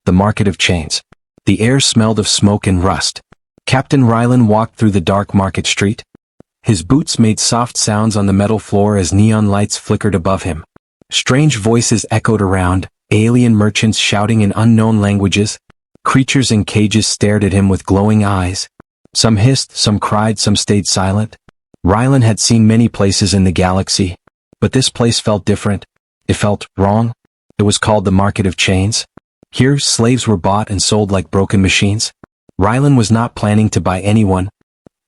the market of chains. The air smelled of smoke and rust. Captain Rylan walked through the dark market street. His boots made soft sounds on the metal floor as neon lights flickered above him. Strange voices echoed around, alien merchants shouting in unknown languages. Creatures in cages stared at him with glowing eyes. Some hissed, some cried, some stayed silent. Rylan had seen many places in the galaxy, but this place felt different. It felt wrong. It was called the Market of Chains. Here, slaves were bought and sold like broken machines. Rylan was not planning to buy anyone.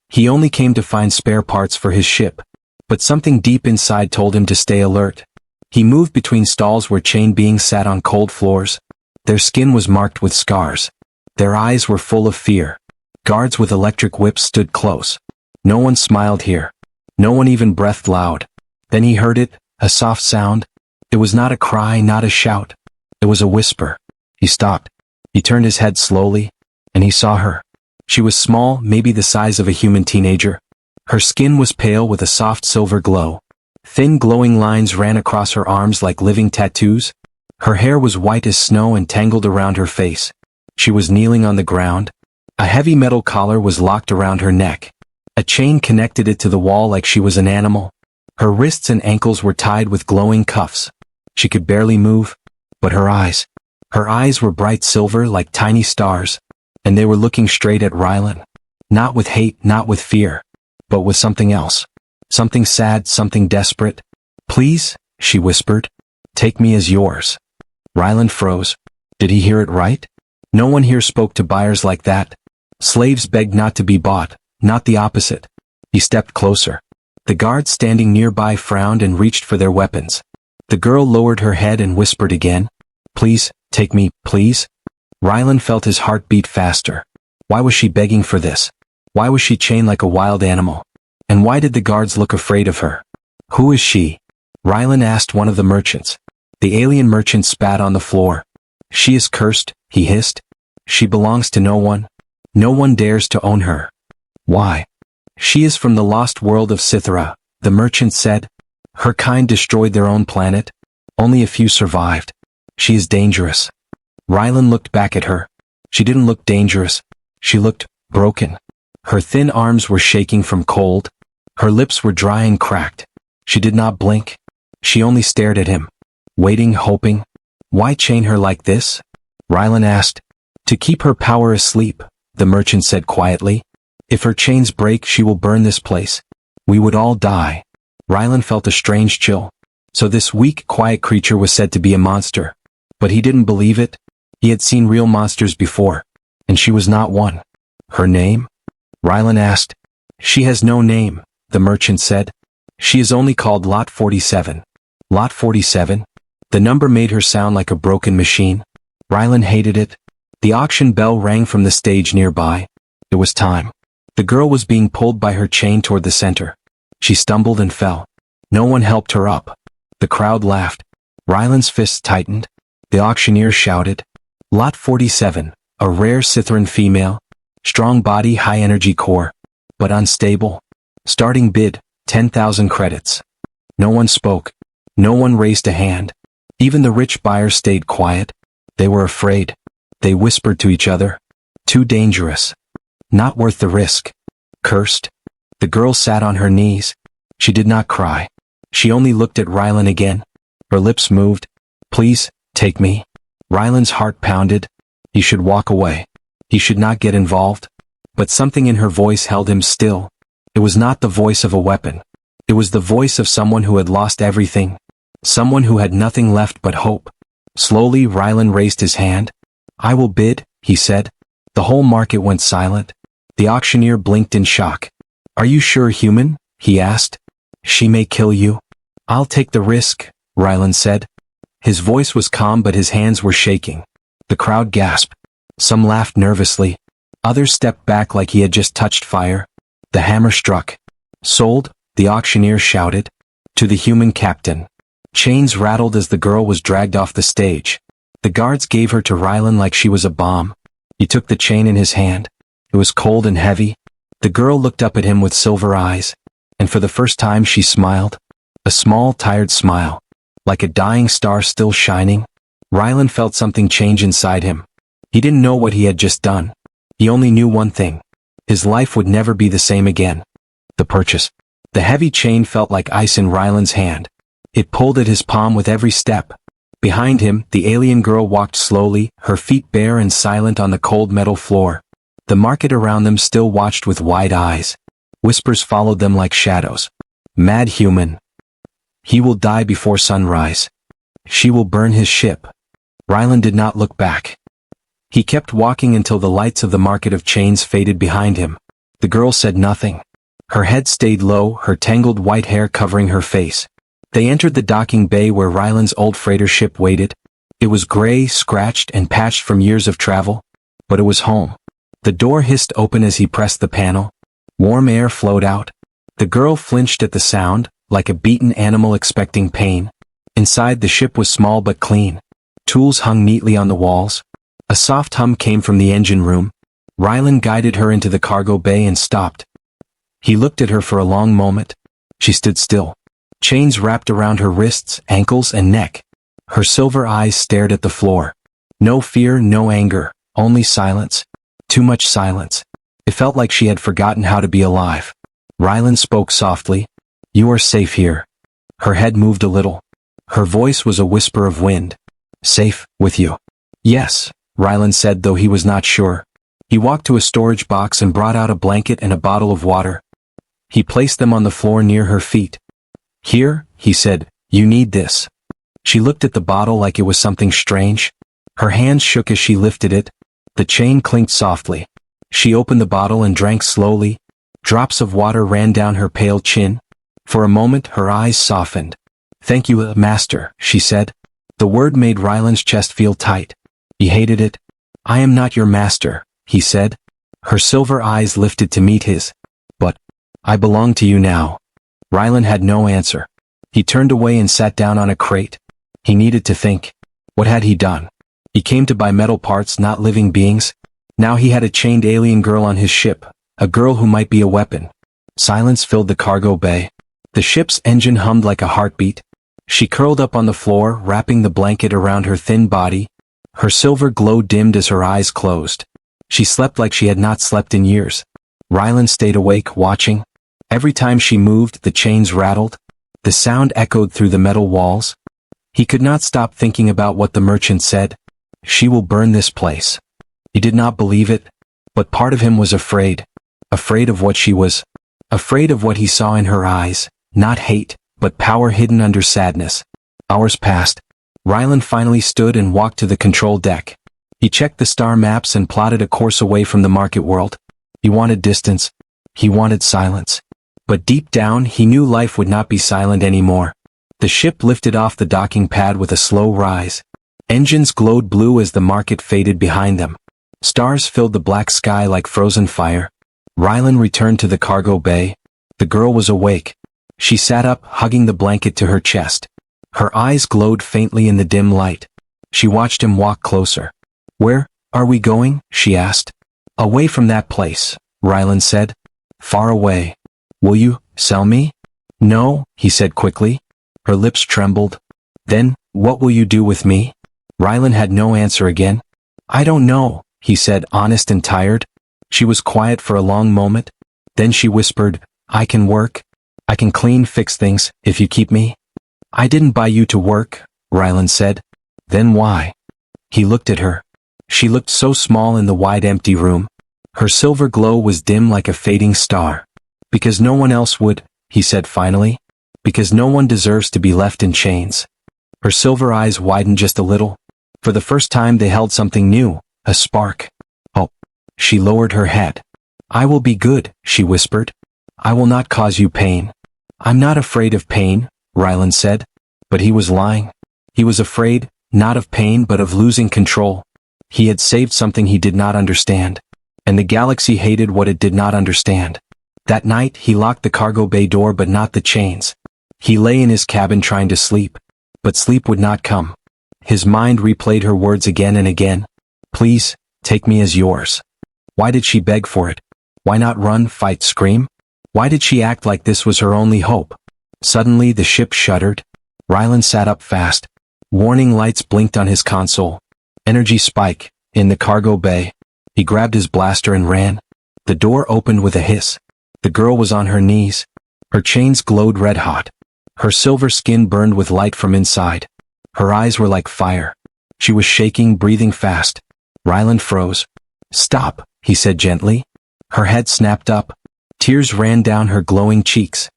He only came to find spare parts for his ship, but something deep inside told him to stay alert. He moved between stalls where chained beings sat on cold floors. Their skin was marked with scars. Their eyes were full of fear. Guards with electric whips stood close. No one smiled here. No one even breathed loud. Then he heard it, a soft sound. It was not a cry, not a shout. It was a whisper. He stopped. He turned his head slowly, and he saw her. She was small, maybe the size of a human teenager. Her skin was pale with a soft silver glow. Thin glowing lines ran across her arms like living tattoos. Her hair was white as snow and tangled around her face. She was kneeling on the ground. A heavy metal collar was locked around her neck. A chain connected it to the wall like she was an animal. Her wrists and ankles were tied with glowing cuffs. She could barely move, but her eyes were bright silver like tiny stars, and they were looking straight at Rylan. Not with hate, not with fear, but with something else. Something sad, something desperate. "Please," she whispered, "take me as yours." Rylan froze. Did he hear it right? No one here spoke to buyers like that. Slaves begged not to be bought, not the opposite. He stepped closer. The guards standing nearby frowned and reached for their weapons. The girl lowered her head and whispered again, "Please, take me, please." Rylan felt his heart beat faster. Why was she begging for this? Why was she chained like a wild animal? And why did the guards look afraid of her? "Who is she?" Rylan asked one of the merchants. The alien merchant spat on the floor. "She is cursed," he hissed. "She belongs to no one. No one dares to own her." "Why?" "She is from the lost world of Cythera," the merchant said. "Her kind destroyed their own planet. Only a few survived. She is dangerous." Rylan looked back at her. She didn't look dangerous. She looked broken. Her thin arms were shaking from cold. Her lips were dry and cracked. She did not blink. She only stared at him, waiting, hoping. "Why chain her like this?" Rylan asked. "To keep her power asleep," the merchant said quietly. "If her chains break, she will burn this place. We would all die." Rylan felt a strange chill. So this weak, quiet creature was said to be a monster. But he didn't believe it. He had seen real monsters before, and she was not one. "Her name?" Rylan asked. "She has no name," the merchant said. "She is only called Lot 47. Lot 47? The number made her sound like a broken machine. Rylan hated it. The auction bell rang from the stage nearby. It was time. The girl was being pulled by her chain toward the center. She stumbled and fell. No one helped her up. The crowd laughed. Rylan's fists tightened. The auctioneer shouted, "Lot 47, a rare Cytheran female. Strong body, high energy core, but unstable. Starting bid, 10,000 credits." No one spoke. No one raised a hand. Even the rich buyers stayed quiet. They were afraid. They whispered to each other. "Too dangerous. Not worth the risk. Cursed." The girl sat on her knees. She did not cry. She only looked at Rylan again. Her lips moved. "Please, take me." Rylan's heart pounded. He should walk away. He should not get involved. But something in her voice held him still. It was not the voice of a weapon. It was the voice of someone who had lost everything. Someone who had nothing left but hope. Slowly, Rylan raised his hand. "I will bid," he said. The whole market went silent. The auctioneer blinked in shock. "Are you sure, human?" he asked. "She may kill you." "I'll take the risk," Rylan said. His voice was calm but his hands were shaking. The crowd gasped. Some laughed nervously. Others stepped back like he had just touched fire. The hammer struck. "Sold," the auctioneer shouted. "To the human captain." Chains rattled as the girl was dragged off the stage. The guards gave her to Rylan like she was a bomb. He took the chain in his hand. It was cold and heavy. The girl looked up at him with silver eyes, and for the first time she smiled. A small, tired smile, like a dying star still shining. Rylan felt something change inside him. He didn't know what he had just done. He only knew one thing. His life would never be the same again. The purchase. The heavy chain felt like ice in Ryland's hand. It pulled at his palm with every step. Behind him, the alien girl walked slowly, her feet bare and silent on the cold metal floor. The market around them still watched with wide eyes. Whispers followed them like shadows. Mad human. He will die before sunrise. She will burn his ship. Ryland did not look back. He kept walking until the lights of the market of chains faded behind him. The girl said nothing. Her head stayed low, her tangled white hair covering her face. They entered the docking bay where Ryland's old freighter ship waited. It was gray, scratched, and patched from years of travel, but it was home. The door hissed open as he pressed the panel. Warm air flowed out. The girl flinched at the sound, like a beaten animal expecting pain. Inside, the ship was small but clean. Tools hung neatly on the walls. A soft hum came from the engine room. Ryland guided her into the cargo bay and stopped. He looked at her for a long moment. She stood still. Chains wrapped around her wrists, ankles, and neck. Her silver eyes stared at the floor. No fear, no anger, only silence. Too much silence. It felt like she had forgotten how to be alive. Ryland spoke softly. "You are safe here." Her head moved a little. Her voice was a whisper of wind. "Safe, with you." "Yes," Ryland said, though he was not sure. He walked to a storage box and brought out a blanket and a bottle of water. He placed them on the floor near her feet. "Here," he said, "you need this." She looked at the bottle like it was something strange. Her hands shook as she lifted it. The chain clinked softly. She opened the bottle and drank slowly. Drops of water ran down her pale chin. For a moment, her eyes softened. "Thank you, master," she said. The word made Ryland's chest feel tight. He hated it. "I am not your master," he said. Her silver eyes lifted to meet his. "But I belong to you now." Ryland had no answer. He turned away and sat down on a crate. He needed to think. What had he done? He came to buy metal parts, not living beings. Now he had a chained alien girl on his ship, a girl who might be a weapon. Silence filled the cargo bay. The ship's engine hummed like a heartbeat. She curled up on the floor, wrapping the blanket around her thin body. Her silver glow dimmed as her eyes closed. She slept like she had not slept in years. Ryland stayed awake, watching. Every time she moved, the chains rattled. The sound echoed through the metal walls. He could not stop thinking about what the merchant said. She will burn this place. He did not believe it, but part of him was afraid. Afraid of what she was. Afraid of what he saw in her eyes. Not hate, but power hidden under sadness. Hours passed. Ryland finally stood and walked to the control deck. He checked the star maps and plotted a course away from the market world. He wanted distance. He wanted silence. But deep down, he knew life would not be silent anymore. The ship lifted off the docking pad with a slow rise. Engines glowed blue as the market faded behind them. Stars filled the black sky like frozen fire. Ryland returned to the cargo bay. The girl was awake. She sat up, hugging the blanket to her chest. Her eyes glowed faintly in the dim light. She watched him walk closer. "Where are we going?" she asked. "Away from that place," Ryland said. "Far away. Will you sell me?" "No," he said quickly. Her lips trembled. "Then, what will you do with me?" Ryland had no answer again. "I don't know," he said, honest and tired. She was quiet for a long moment. Then she whispered, "I can work. I can clean, fix things, if you keep me." "I didn't buy you to work," Ryland said. "Then why?" He looked at her. She looked so small in the wide empty room. Her silver glow was dim like a fading star. "Because no one else would," he said finally. "Because no one deserves to be left in chains." Her silver eyes widened just a little. For the first time they held something new, a spark. "Oh." She lowered her head. "I will be good," she whispered. "I will not cause you pain." "I'm not afraid of pain," Ryland said. But he was lying. He was afraid, not of pain but of losing control. He had saved something he did not understand. And the galaxy hated what it did not understand. That night he locked the cargo bay door but not the chains. He lay in his cabin trying to sleep. But sleep would not come. His mind replayed her words again and again. "Please, take me as yours." Why did she beg for it? Why not run, fight, scream? Why did she act like this was her only hope? Suddenly the ship shuddered. Ryland sat up fast. Warning lights blinked on his console. Energy spike, In the cargo bay. He grabbed his blaster and ran. The door opened with a hiss. The girl was on her knees. Her chains glowed red hot. Her silver skin burned with light from inside. Her eyes were like fire. She was shaking, breathing fast. Ryland froze. "Stop," he said gently. Her head snapped up. Tears ran down her glowing cheeks.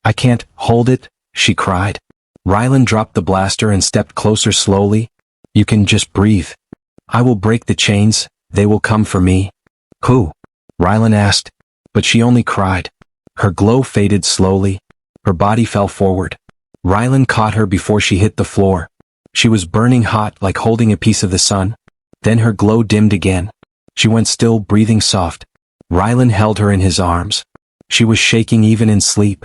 I can't hold it," she cried. Ryland dropped the blaster and stepped closer slowly. "You can just breathe. I will break the chains, they will come for me." "Who?" Ryland asked, but she only cried. Her glow faded slowly. Her body fell forward. Ryland caught her before she hit the floor. She was burning hot like holding a piece of the sun. Then her glow dimmed again. She went still, breathing soft. Ryland held her in his arms. She was shaking even in sleep.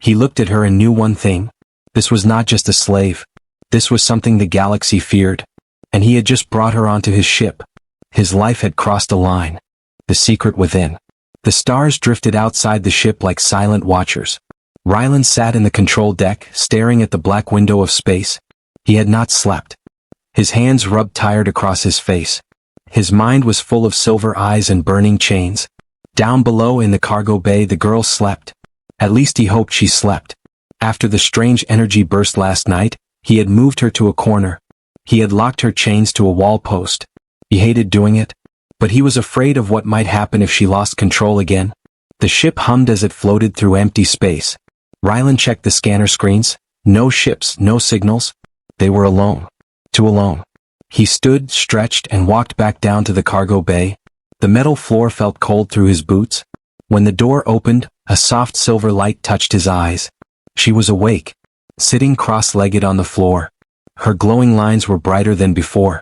He looked at her and knew one thing. This was not just a slave. This was something the galaxy feared. And he had just brought her onto his ship. His life had crossed a line. The secret within. The stars drifted outside the ship like silent watchers. Ryland sat in the control deck, staring at the black window of space. He had not slept. His hands rubbed tired across his face. His mind was full of silver eyes and burning chains. Down below in the cargo bay the girl slept. At least he hoped she slept. After the strange energy burst last night, he had moved her to a corner. He had locked her chains to a wall post. He hated doing it, but he was afraid of what might happen if she lost control again. The ship hummed as it floated through empty space. Ryland checked the scanner screens. No ships, no signals. They were alone. Too alone. He stood, stretched, and walked back down to the cargo bay. The metal floor felt cold through his boots. When the door opened, a soft silver light touched his eyes. She was awake, sitting cross-legged on the floor. Her glowing lines were brighter than before.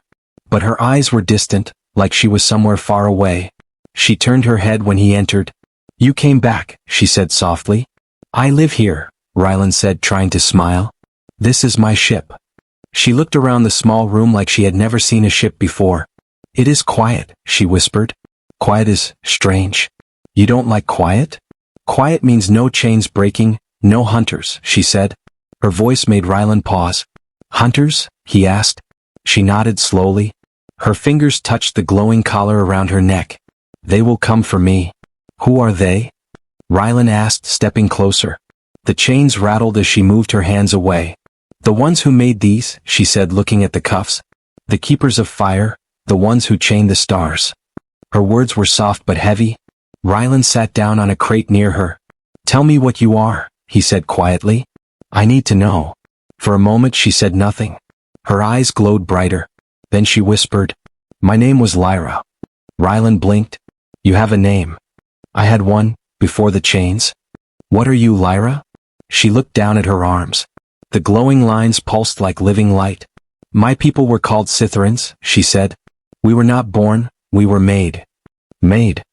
But her eyes were distant, like she was somewhere far away. She turned her head when he entered. "You came back," she said softly. "I live here," Ryland said, trying to smile. "This is my ship." She looked around the small room like she had never seen a ship before. "It is quiet," she whispered. "Quiet is strange. You don't like quiet?" "Quiet means no chains breaking, no hunters," she said. Her voice made Ryland pause. "Hunters?" he asked. She nodded slowly. Her fingers touched the glowing collar around her neck. "They will come for me." "Who are they?" Ryland asked, stepping closer. The chains rattled as she moved her hands away. "The ones who made these," she said, looking at the cuffs. "The keepers of fire, the ones who chain the stars." Her words were soft but heavy. Ryland sat down on a crate near her. "Tell me what you are," he said quietly. "I need to know." For a moment she said nothing. Her eyes glowed brighter. Then she whispered, "My name was Lyra." Ryland blinked. "You have a name." "I had one, before the chains." "What are you, Lyra?" She looked down at her arms. The glowing lines pulsed like living light. "My people were called Scytherans," she said. "We were not born, we were made." "Made?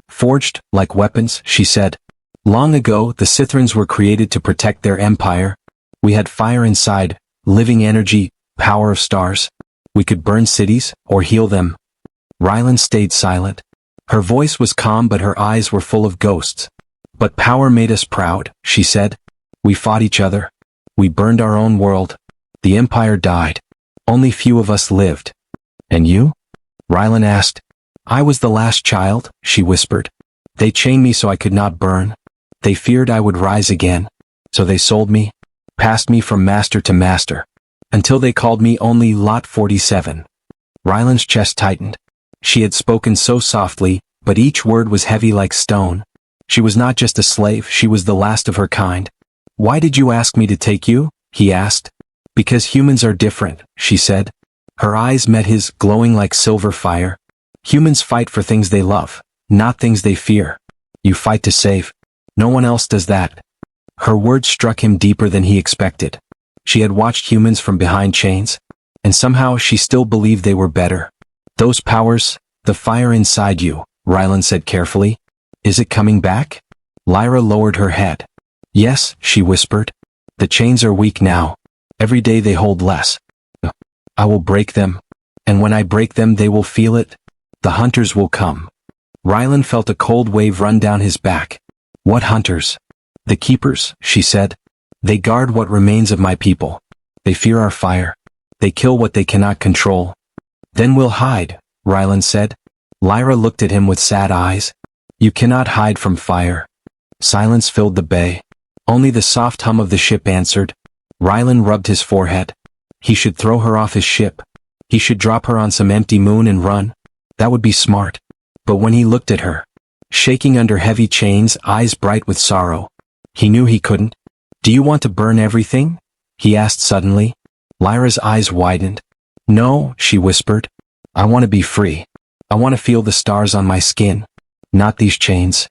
Forged, like weapons," she said. "Long ago, the Scytherans were created to protect their empire. We had fire inside, living energy, power of stars. We could burn cities, or heal them." Ryland stayed silent. Her voice was calm but her eyes were full of ghosts. "But power made us proud," she said. "We fought each other. We burned our own world. The empire died. Only few of us lived." "And you?" Ryland asked. "I was the last child," she whispered. "They chained me so I could not burn. They feared I would rise again. So they sold me, passed me from master to master, until they called me only Lot 47. Ryland's chest tightened. She had spoken so softly, but each word was heavy like stone. She was not just a slave, she was the last of her kind. "Why did you ask me to take you?" he asked. "Because humans are different," she said. Her eyes met his, glowing like silver fire. "Humans fight for things they love, not things they fear. You fight to save. No one else does that." Her words struck him deeper than he expected. She had watched humans from behind chains, and somehow she still believed they were better. "Those powers, the fire inside you," Ryland said carefully. "Is it coming back?" Lyra lowered her head. "Yes," she whispered. "The chains are weak now. Every day they hold less. I will break them. And when I break them they will feel it. The hunters will come." Ryland felt a cold wave run down his back. "What hunters?" "The keepers," she said. "They guard what remains of my people. They fear our fire. They kill what they cannot control." Then we'll hide, Rylan said. Lyra looked at him with sad eyes. You cannot hide from fire. Silence filled the bay. Only the soft hum of the ship answered. Rylan rubbed his forehead. He should throw her off his ship. He should drop her on some empty moon and run. That would be smart. But when he looked at her, shaking under heavy chains, eyes bright with sorrow, he knew he couldn't. Do you want to burn everything? He asked suddenly. Lyra's eyes widened. No, she whispered. I want to be free. I want to feel the stars on my skin. Not these chains.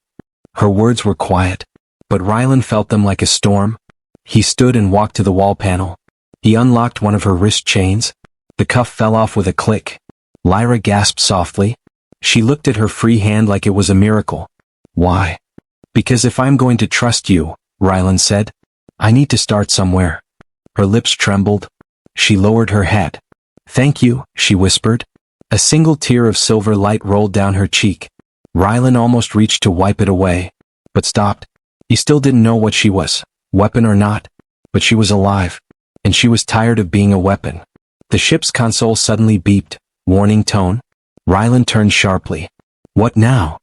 Her words were quiet, but Rylan felt them like a storm. He stood and walked to the wall panel. He unlocked one of her wrist chains. The cuff fell off with a click. Lyra gasped softly. She looked at her free hand like it was a miracle. Why? Because if I'm going to trust you, Rylan said, I need to start somewhere. Her lips trembled. She lowered her head. Thank you, she whispered. A single tear of silver light rolled down her cheek. Rylan almost reached to wipe it away, but stopped. He still didn't know what she was, weapon or not, but she was alive, and she was tired of being a weapon. The ship's console suddenly beeped, warning tone. Rylan turned sharply. What now?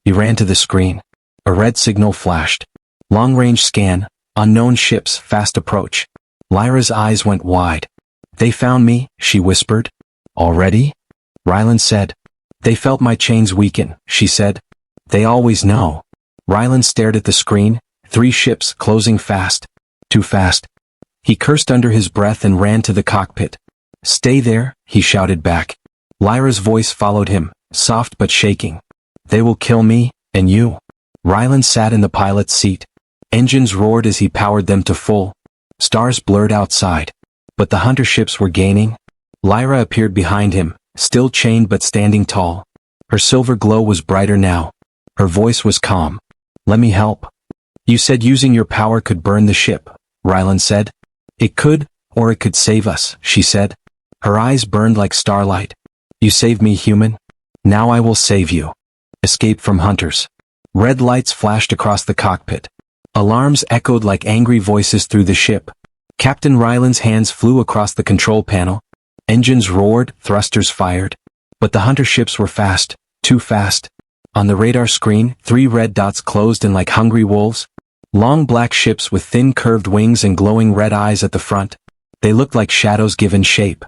He ran to the screen. A red signal flashed. Long-range scan, unknown ships, fast approach. Lyra's eyes went wide. They found me, she whispered. Already? Rylan said. They felt my chains weaken, she said. They always know. Rylan stared at the screen, 3 ships closing fast. Too fast. He cursed under his breath and ran to the cockpit. Stay there, he shouted back. Lyra's voice followed him, soft but shaking. They will kill me, and you. Rylan sat in the pilot's seat. Engines roared as he powered them to full. Stars blurred outside. But the hunter ships were gaining. Lyra appeared behind him, still chained but standing tall. Her silver glow was brighter now. Her voice was calm. Let me help. You said using your power could burn the ship, Rylan said. It could, or it could save us, she said. Her eyes burned like starlight. You saved me, human. Now I will save you. Escape from hunters. Red lights flashed across the cockpit. Alarms echoed like angry voices through the ship. Captain Rylan's hands flew across the control panel. Engines roared, thrusters fired. But the hunter ships were fast, too fast. On the radar screen, 3 red dots closed in like hungry wolves. Long black ships with thin curved wings and glowing red eyes at the front. They looked like shadows given shape.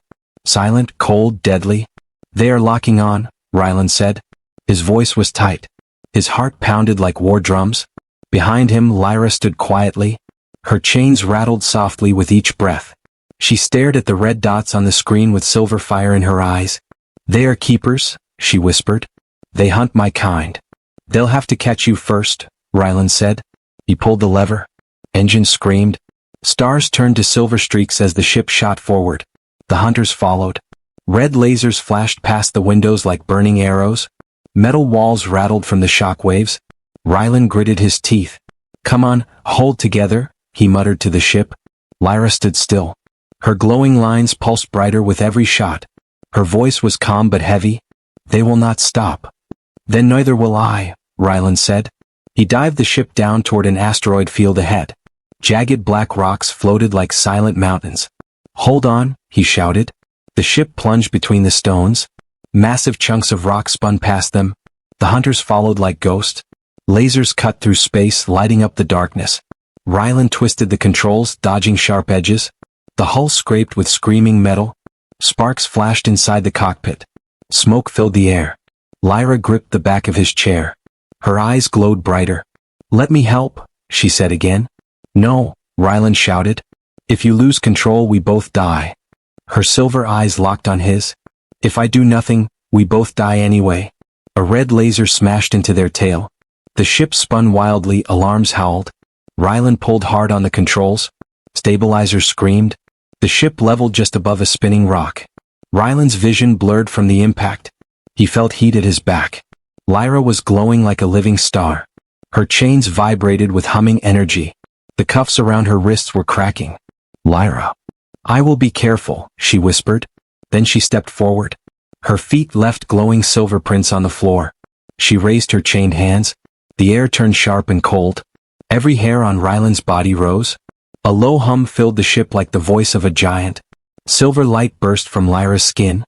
Silent, cold, deadly. They are locking on, Rylan said. His voice was tight. His heart pounded like war drums. Behind him, Lyra stood quietly. Her chains rattled softly with each breath. She stared at the red dots on the screen with silver fire in her eyes. They are keepers, she whispered. They hunt my kind. They'll have to catch you first, Rylan said. He pulled the lever. Engines screamed. Stars turned to silver streaks as the ship shot forward. The hunters followed. Red lasers flashed past the windows like burning arrows. Metal walls rattled from the shock waves. Rylan gritted his teeth. Come on, hold together, he muttered to the ship. Lyra stood still. Her glowing lines pulsed brighter with every shot. Her voice was calm but heavy. They will not stop. Then neither will I, Rylan said. He dived the ship down toward an asteroid field ahead. Jagged black rocks floated like silent mountains. Hold on, he shouted. The ship plunged between the stones. Massive chunks of rock spun past them. The hunters followed like ghosts. Lasers cut through space, lighting up the darkness. Rylan twisted the controls, dodging sharp edges. The hull scraped with screaming metal. Sparks flashed inside the cockpit. Smoke filled the air. Lyra gripped the back of his chair. Her eyes glowed brighter. Let me help, she said again. No, Rylan shouted. If you lose control, we both die. Her silver eyes locked on his. If I do nothing, we both die anyway. A red laser smashed into their tail. The ship spun wildly, alarms howled. Rylan pulled hard on the controls. Stabilizers screamed. The ship leveled just above a spinning rock. Rylan's vision blurred from the impact. He felt heat at his back. Lyra was glowing like a living star. Her chains vibrated with humming energy. The cuffs around her wrists were cracking. Lyra. I will be careful, she whispered. Then she stepped forward. Her feet left glowing silver prints on the floor. She raised her chained hands. The air turned sharp and cold. Every hair on Rylan's body rose. A low hum filled the ship like the voice of a giant. Silver light burst from Lyra's skin.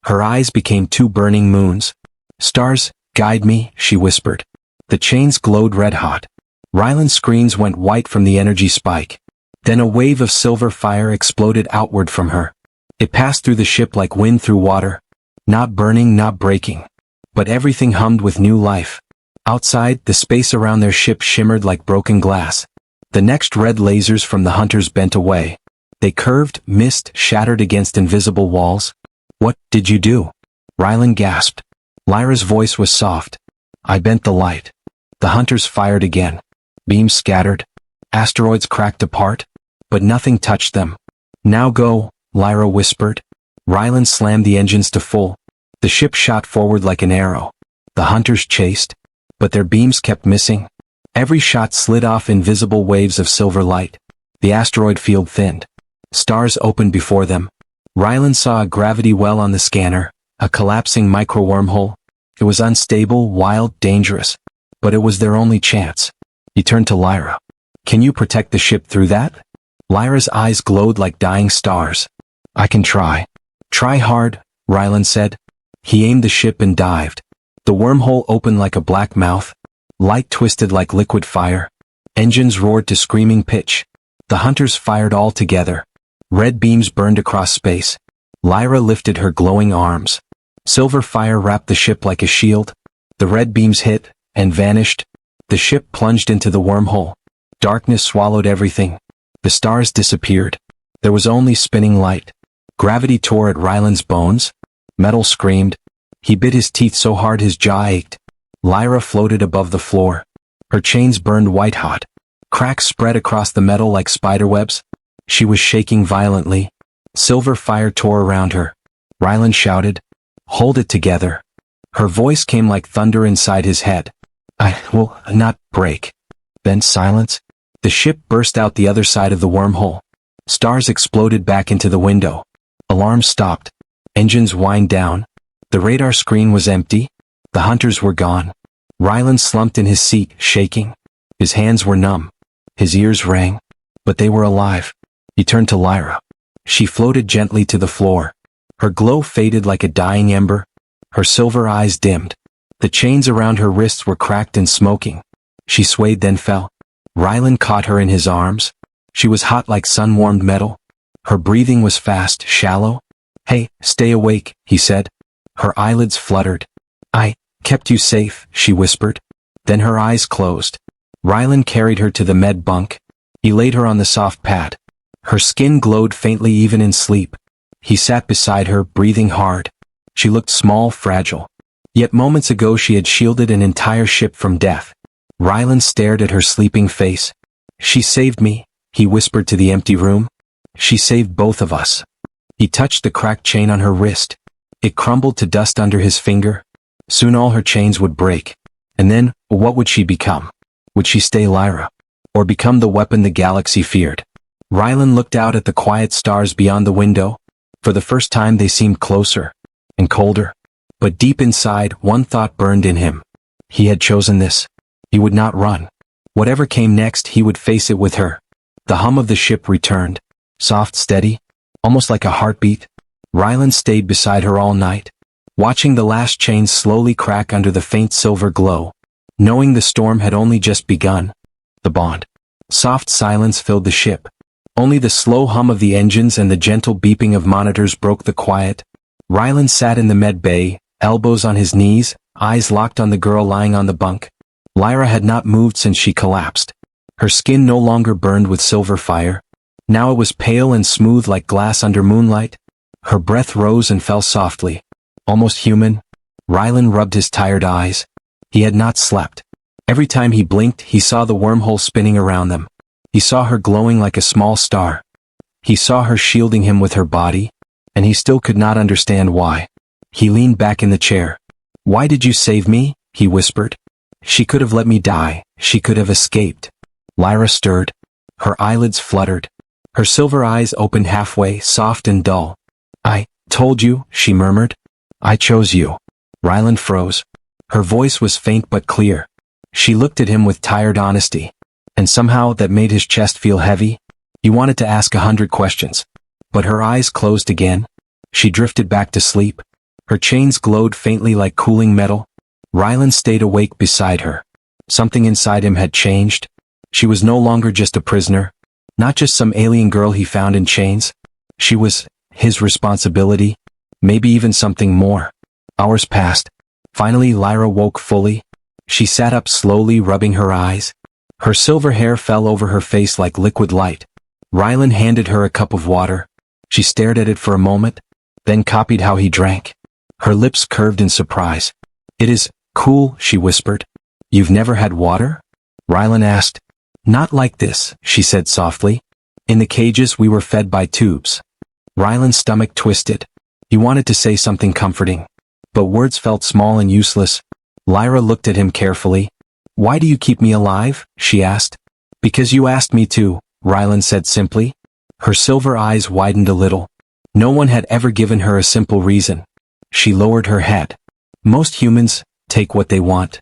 Her eyes became two burning moons. Stars, guide me, she whispered. The chains glowed red-hot. Ryland's screens went white from the energy spike. Then a wave of silver fire exploded outward from her. It passed through the ship like wind through water. Not burning, not breaking. But everything hummed with new life. Outside, the space around their ship shimmered like broken glass. The next red lasers from the hunters bent away. They curved, missed, shattered against invisible walls. What did you do? Ryland gasped. Lyra's voice was soft. I bent the light. The hunters fired again. Beams scattered. Asteroids cracked apart. But nothing touched them. Now go, Lyra whispered. Ryland slammed the engines to full. The ship shot forward like an arrow. The hunters chased. But their beams kept missing. Every shot slid off invisible waves of silver light. The asteroid field thinned. Stars opened before them. Ryland saw a gravity well on the scanner, a collapsing micro-wormhole. It was unstable, wild, dangerous. But it was their only chance. He turned to Lyra. Can you protect the ship through that? Lyra's eyes glowed like dying stars. I can try. Try hard, Ryland said. He aimed the ship and dived. The wormhole opened like a black mouth. Light twisted like liquid fire. Engines roared to screaming pitch. The hunters fired all together. Red beams burned across space. Lyra lifted her glowing arms. Silver fire wrapped the ship like a shield. The red beams hit, and vanished. The ship plunged into the wormhole. Darkness swallowed everything. The stars disappeared. There was only spinning light. Gravity tore at Ryland's bones. Metal screamed. He bit his teeth so hard his jaw ached. Lyra floated above the floor. Her chains burned white-hot. Cracks spread across the metal like spiderwebs. She was shaking violently. Silver fire tore around her. Ryland shouted, "Hold it together." Her voice came like thunder inside his head. "I will not break." Then silence. The ship burst out the other side of the wormhole. Stars exploded back into the window. Alarms stopped. Engines whined down. The radar screen was empty. The hunters were gone. Ryland slumped in his seat, shaking. His hands were numb. His ears rang. But they were alive. He turned to Lyra. She floated gently to the floor. Her glow faded like a dying ember. Her silver eyes dimmed. The chains around her wrists were cracked and smoking. She swayed then fell. Ryland caught her in his arms. She was hot like sun-warmed metal. Her breathing was fast, shallow. "Hey, stay awake," he said. Her eyelids fluttered. "I kept you safe," she whispered. Then her eyes closed. Ryland carried her to the med bunk. He laid her on the soft pad. Her skin glowed faintly even in sleep. He sat beside her, breathing hard. She looked small, fragile. Yet moments ago she had shielded an entire ship from death. Ryland stared at her sleeping face. "She saved me," he whispered to the empty room. "She saved both of us." He touched the cracked chain on her wrist. It crumbled to dust under his finger. Soon all her chains would break. And then, what would she become? Would she stay Lyra? Or become the weapon the galaxy feared? Ryland looked out at the quiet stars beyond the window. For the first time they seemed closer. And colder. But deep inside, one thought burned in him. He had chosen this. He would not run. Whatever came next, he would face it with her. The hum of the ship returned. Soft, steady. Almost like a heartbeat. Ryland stayed beside her all night, watching the last chains slowly crack under the faint silver glow, knowing the storm had only just begun. The bond. Soft silence filled the ship. Only the slow hum of the engines and the gentle beeping of monitors broke the quiet. Ryland sat in the med bay, elbows on his knees, eyes locked on the girl lying on the bunk. Lyra had not moved since she collapsed. Her skin no longer burned with silver fire. Now it was pale and smooth like glass under moonlight. Her breath rose and fell softly. Almost human. Ryland rubbed his tired eyes. He had not slept. Every time he blinked, he saw the wormhole spinning around them. He saw her glowing like a small star. He saw her shielding him with her body, and he still could not understand why. He leaned back in the chair. "Why did you save me?" he whispered. "She could have let me die. She could have escaped." Lyra stirred. Her eyelids fluttered. Her silver eyes opened halfway, soft and dull. "I told you," she murmured. "I chose you." Ryland froze. Her voice was faint but clear. She looked at him with tired honesty. And somehow that made his chest feel heavy. He wanted to ask 100 questions. But her eyes closed again. She drifted back to sleep. Her chains glowed faintly like cooling metal. Rylan stayed awake beside her. Something inside him had changed. She was no longer just a prisoner. Not just some alien girl he found in chains. She was his responsibility. Maybe even something more. Hours passed. Finally Lyra woke fully. She sat up slowly, rubbing her eyes. Her silver hair fell over her face like liquid light. Rylan handed her a cup of water. She stared at it for a moment, then copied how he drank. Her lips curved in surprise. "It is cool," she whispered. "You've never had water?" Rylan asked. "Not like this," she said softly. "In the cages we were fed by tubes." Rylan's stomach twisted. He wanted to say something comforting, but words felt small and useless. Lyra looked at him carefully. "Why do you keep me alive?" she asked. "Because you asked me to," Rylan said simply. Her silver eyes widened a little. No one had ever given her a simple reason. She lowered her head. "Most humans take what they want."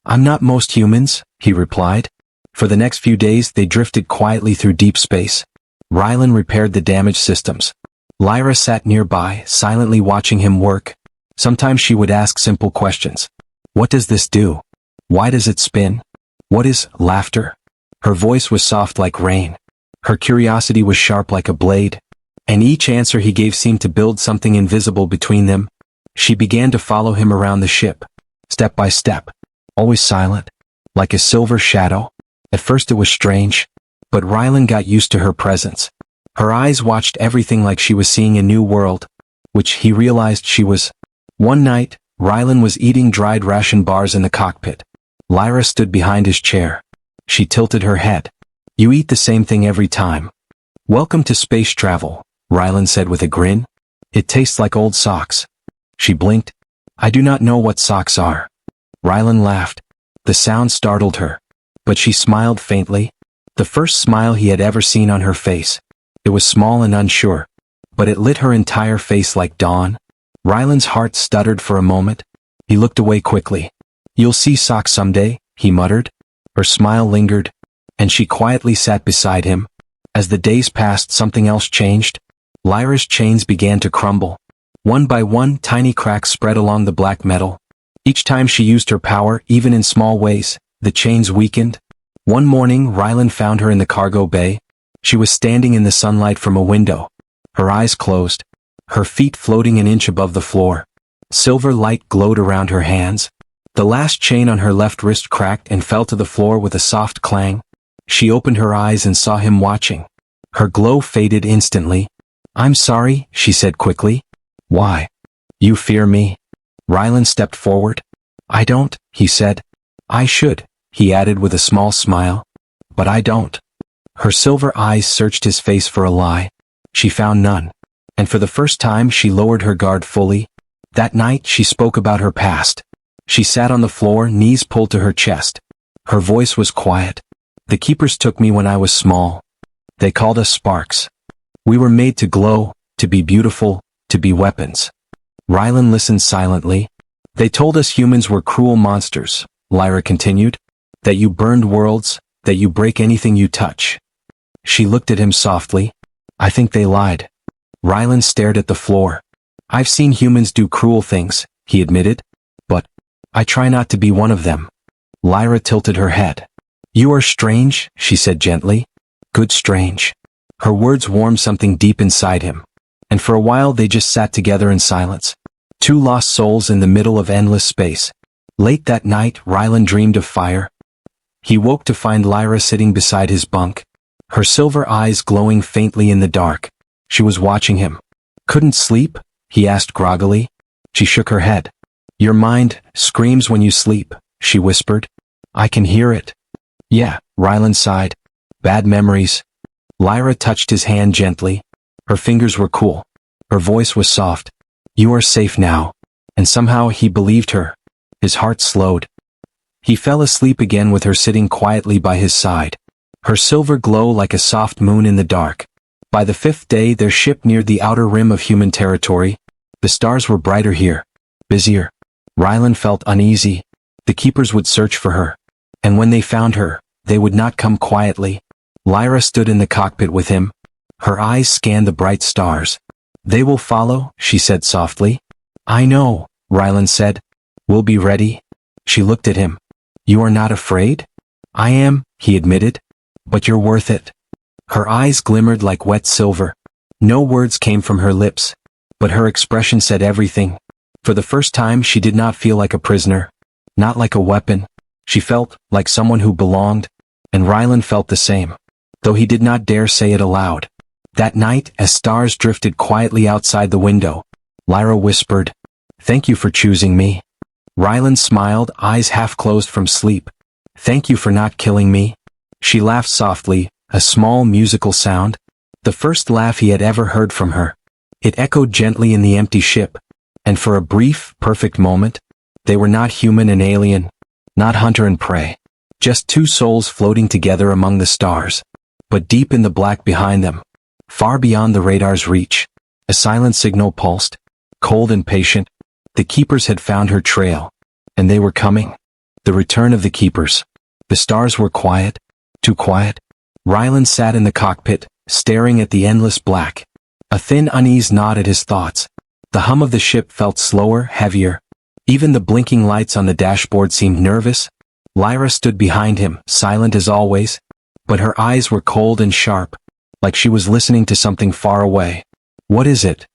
"I'm not most humans," he replied. For the next few days they drifted quietly through deep space. Rylan repaired the damaged systems. Lyra sat nearby, silently watching him work. Sometimes she would ask simple questions. "What does this do? Why does it spin? What is laughter?" Her voice was soft like rain. Her curiosity was sharp like a blade. And each answer he gave seemed to build something invisible between them. She began to follow him around the ship, step by step, always silent, like a silver shadow. At first it was strange, but Rylan got used to her presence. Her eyes watched everything like she was seeing a new world, which he realized she was. One night, Rylan was eating dried ration bars in the cockpit. Lyra stood behind his chair. She tilted her head. "You eat the same thing every time." "Welcome to space travel," Rylan said with a grin. "It tastes like old socks." She blinked. "I do not know what socks are." Rylan laughed. The sound startled her, but she smiled faintly. The first smile he had ever seen on her face. It was small and unsure, but it lit her entire face like dawn. Rylan's heart stuttered for a moment. He looked away quickly. "You'll see socks someday," he muttered. Her smile lingered, and she quietly sat beside him. As the days passed, something else changed. Lyra's chains began to crumble. One by one, tiny cracks spread along the black metal. Each time she used her power, even in small ways, the chains weakened. One morning, Rylan found her in the cargo bay. She was standing in the sunlight from a window. Her eyes closed, her feet floating an inch above the floor. Silver light glowed around her hands. The last chain on her left wrist cracked and fell to the floor with a soft clang. She opened her eyes and saw him watching. Her glow faded instantly. "I'm sorry," she said quickly. "Why? You fear me?" Rylan stepped forward. "I don't," he said. "I should," he added with a small smile. "But I don't." Her silver eyes searched his face for a lie. She found none. And for the first time she lowered her guard fully. That night she spoke about her past. She sat on the floor, knees pulled to her chest. Her voice was quiet. "The keepers took me when I was small. They called us sparks. We were made to glow, to be beautiful, to be weapons." Rylan listened silently. "They told us humans were cruel monsters," Lyra continued. "That you burned worlds, that you break anything you touch." She looked at him softly. "I think they lied." Rylan stared at the floor. "I've seen humans do cruel things," he admitted. "But I try not to be one of them." Lyra tilted her head. "You are strange," she said gently. "Good strange." Her words warmed something deep inside him. And for a while they just sat together in silence. Two lost souls in the middle of endless space. Late that night, Rylan dreamed of fire. He woke to find Lyra sitting beside his bunk. Her silver eyes glowing faintly in the dark. She was watching him. "Couldn't sleep?" he asked groggily. She shook her head. "Your mind screams when you sleep," she whispered. "I can hear it." "Yeah," Rylan sighed. "Bad memories." Lyra touched his hand gently. Her fingers were cool. Her voice was soft. "You are safe now." And somehow he believed her. His heart slowed. He fell asleep again with her sitting quietly by his side. Her silver glow like a soft moon in the dark. By the fifth day their ship neared the outer rim of human territory. The stars were brighter here. Busier. Rylan felt uneasy. The keepers would search for her. And when they found her, they would not come quietly. Lyra stood in the cockpit with him. Her eyes scanned the bright stars. "They will follow," she said softly. I know, Rylan said. We'll be ready. She looked at him. You are not afraid? I am, he admitted. But you're worth it. Her eyes glimmered like wet silver. No words came from her lips, but her expression said everything. For the first time she did not feel like a prisoner, not like a weapon. She felt like someone who belonged, and Rylan felt the same, though he did not dare say it aloud. That night, as stars drifted quietly outside the window, Lyra whispered, "Thank you for choosing me." Rylan smiled, eyes half closed from sleep. "Thank you for not killing me." She laughed softly, a small musical sound, the first laugh he had ever heard from her. It echoed gently in the empty ship, and for a brief, perfect moment, they were not human and alien, not hunter and prey, just two souls floating together among the stars. But deep in the black behind them, far beyond the radar's reach, a silent signal pulsed, cold and patient. The keepers had found her trail, and they were coming. The return of the keepers. The stars were quiet, too quiet. Rylan sat in the cockpit, staring at the endless black. A thin unease gnawed at his thoughts. The hum of the ship felt slower, heavier. Even the blinking lights on the dashboard seemed nervous. Lyra stood behind him, silent as always, but her eyes were cold and sharp, like she was listening to something far away. "What is it?"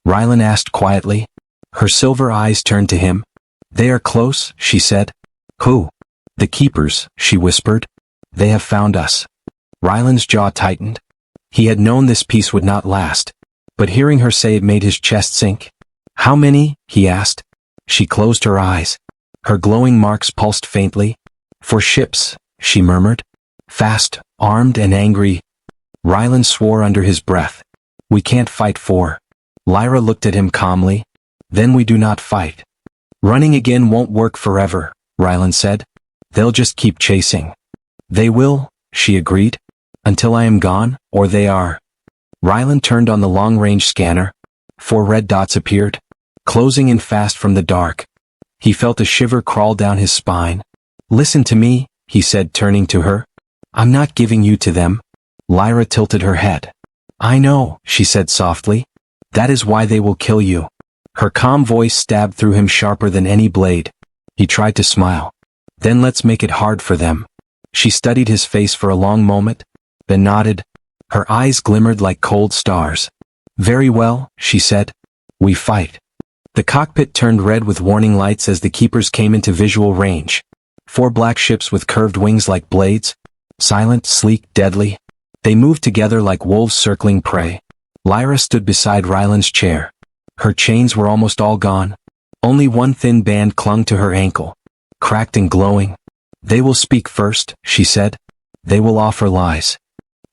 Rylan asked quietly. Her silver eyes turned to him. "They are close," she said. "Who?" "The keepers," she whispered. "They have found us." Rylan's jaw tightened. He had known this peace would not last, but hearing her say it made his chest sink. "How many?" he asked. She closed her eyes. Her glowing marks pulsed faintly. "4 ships," she murmured. "Fast, armed and angry." Rylan swore under his breath. "We can't fight 4. Lyra looked at him calmly. "Then we do not fight." "Running again won't work forever," Rylan said. "They'll just keep chasing." "They will," she agreed. "Until I am gone, or they are." Rylan turned on the long-range scanner. 4 red dots appeared, closing in fast from the dark. He felt a shiver crawl down his spine. "Listen to me," he said, turning to her. "I'm not giving you to them." Lyra tilted her head. "I know," she said softly. "That is why they will kill you." Her calm voice stabbed through him sharper than any blade. He tried to smile. "Then let's make it hard for them." She studied his face for a long moment, then nodded. Her eyes glimmered like cold stars. "Very well," she said. "We fight." The cockpit turned red with warning lights as the keepers came into visual range. 4 black ships with curved wings like blades. Silent, sleek, deadly. They moved together like wolves circling prey. Lyra stood beside Rylan's chair. Her chains were almost all gone. Only one thin band clung to her ankle, cracked and glowing. "They will speak first," she said. "They will offer lies."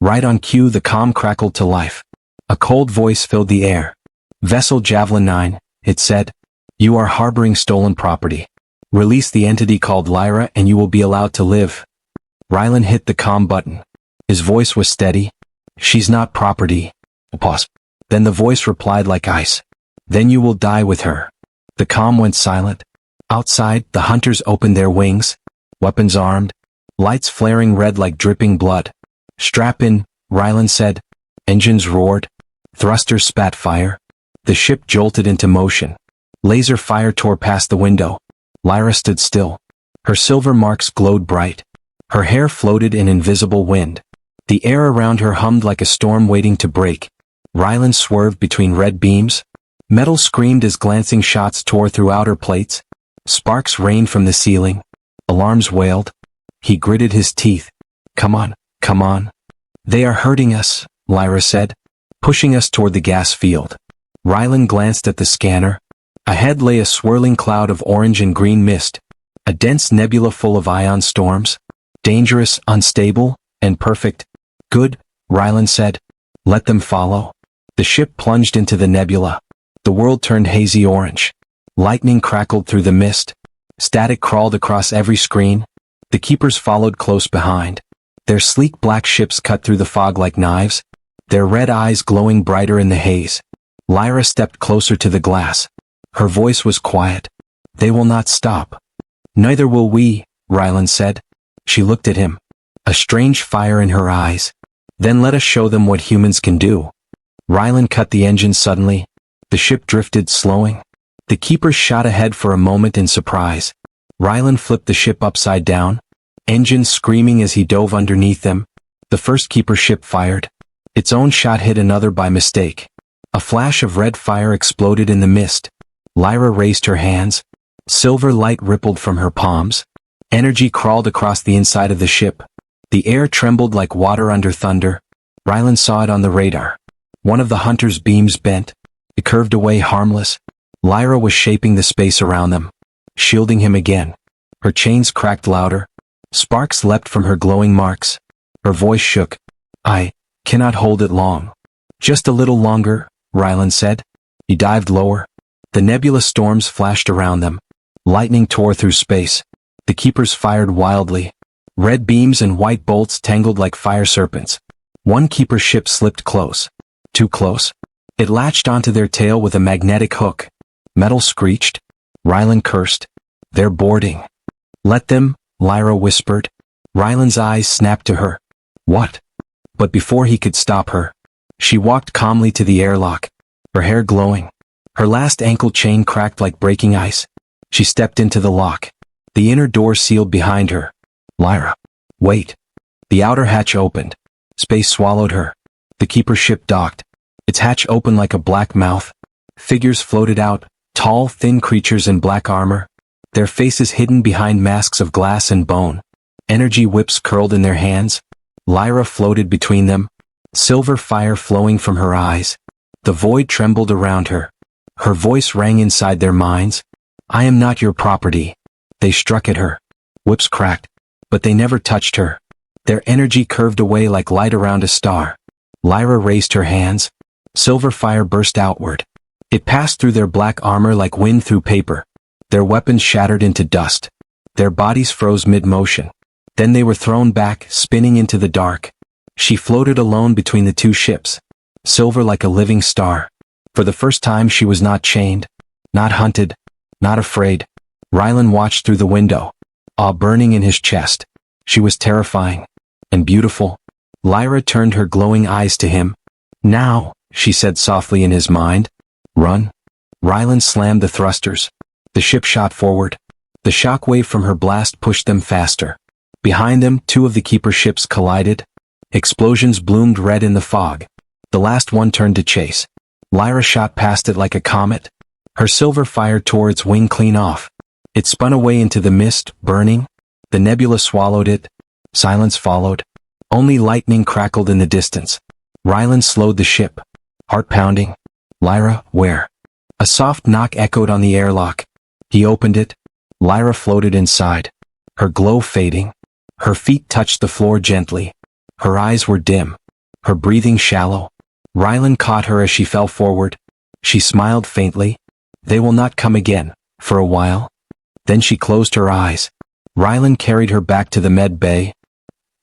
Right on cue the comm crackled to life. A cold voice filled the air. "Vessel Javelin 9, it said. You are harboring stolen property. Release the entity called Lyra and you will be allowed to live." Rylan hit the comm button. His voice was steady. "She's not property." A pause. Then the voice replied like ice. "Then you will die with her." The comm went silent. Outside, the hunters opened their wings, weapons armed, lights flaring red like dripping blood. "Strap in," Rylan said. Engines roared. Thrusters spat fire. The ship jolted into motion. Laser fire tore past the window. Lyra stood still. Her silver marks glowed bright. Her hair floated in invisible wind. The air around her hummed like a storm waiting to break. Rylan swerved between red beams. Metal screamed as glancing shots tore through outer plates. Sparks rained from the ceiling. Alarms wailed. He gritted his teeth. "Come on, come on." "They are hurting us," Lyra said, pushing us toward the gas field. Rylan glanced at the scanner. Ahead lay a swirling cloud of orange and green mist, a dense nebula full of ion storms. Dangerous, unstable, and perfect. "Good," Rylan said. "Let them follow." The ship plunged into the nebula. The world turned hazy orange. Lightning crackled through the mist. Static crawled across every screen. The keepers followed close behind. Their sleek black ships cut through the fog like knives, their red eyes glowing brighter in the haze. Lyra stepped closer to the glass. Her voice was quiet. "They will not stop." "Neither will we," Rylan said. She looked at him, a strange fire in her eyes. "Then let us show them what humans can do." Rylan cut the engine suddenly. The ship drifted, slowing. The keepers shot ahead for a moment in surprise. Rylan flipped the ship upside down, engines screaming as he dove underneath them. The first keeper ship fired. Its own shot hit another by mistake. A flash of red fire exploded in the mist. Lyra raised her hands. Silver light rippled from her palms. Energy crawled across the inside of the ship. The air trembled like water under thunder. Rylan saw it on the radar. One of the hunter's beams bent. It curved away harmless. Lyra was shaping the space around them, shielding him again. Her chains cracked louder. Sparks leapt from her glowing marks. Her voice shook. I cannot hold it long. Just a little longer, Rylan said. He dived lower. The nebulous storms flashed around them. Lightning tore through space. The keepers fired wildly. Red beams and white bolts tangled like fire serpents. One keeper ship slipped close. Too close. It latched onto their tail with a magnetic hook. Metal screeched. Rylan cursed. They're boarding. Let them, Lyra whispered. Rylan's eyes snapped to her. What? But before he could stop her, she walked calmly to the airlock, her hair glowing. Her last ankle chain cracked like breaking ice. She stepped into the lock. The inner door sealed behind her. Lyra. Wait. The outer hatch opened. Space swallowed her. The keeper ship docked. Its hatch opened like a black mouth. Figures floated out, tall, thin creatures in black armor. Their faces hidden behind masks of glass and bone. Energy whips curled in their hands. Lyra floated between them. Silver fire flowing from her eyes. The void trembled around her. Her voice rang inside their minds. I am not your property. They struck at her. Whips cracked. But they never touched her. Their energy curved away like light around a star. Lyra raised her hands. Silver fire burst outward. It passed through their black armor like wind through paper. Their weapons shattered into dust. Their bodies froze mid-motion. Then they were thrown back, spinning into the dark. She floated alone between the two ships. Silver like a living star. For the first time she was not chained. Not hunted. Not afraid. Rylan watched through the window. Awe burning in his chest. She was terrifying. And beautiful. Lyra turned her glowing eyes to him. Now, she said softly in his mind. Run. Rylan slammed the thrusters. The ship shot forward. The shockwave from her blast pushed them faster. Behind them, two of the keeper ships collided. Explosions bloomed red in the fog. The last one turned to chase. Lyra shot past it like a comet. Her silver fire tore its wing clean off. It spun away into the mist, burning. The nebula swallowed it. Silence followed. Only lightning crackled in the distance. Rylan slowed the ship. Heart pounding. Lyra, where? A soft knock echoed on the airlock. He opened it. Lyra floated inside. Her glow fading. Her feet touched the floor gently. Her eyes were dim. Her breathing shallow. Rylan caught her as she fell forward. She smiled faintly. They will not come again, for a while. Then she closed her eyes. Rylan carried her back to the med bay.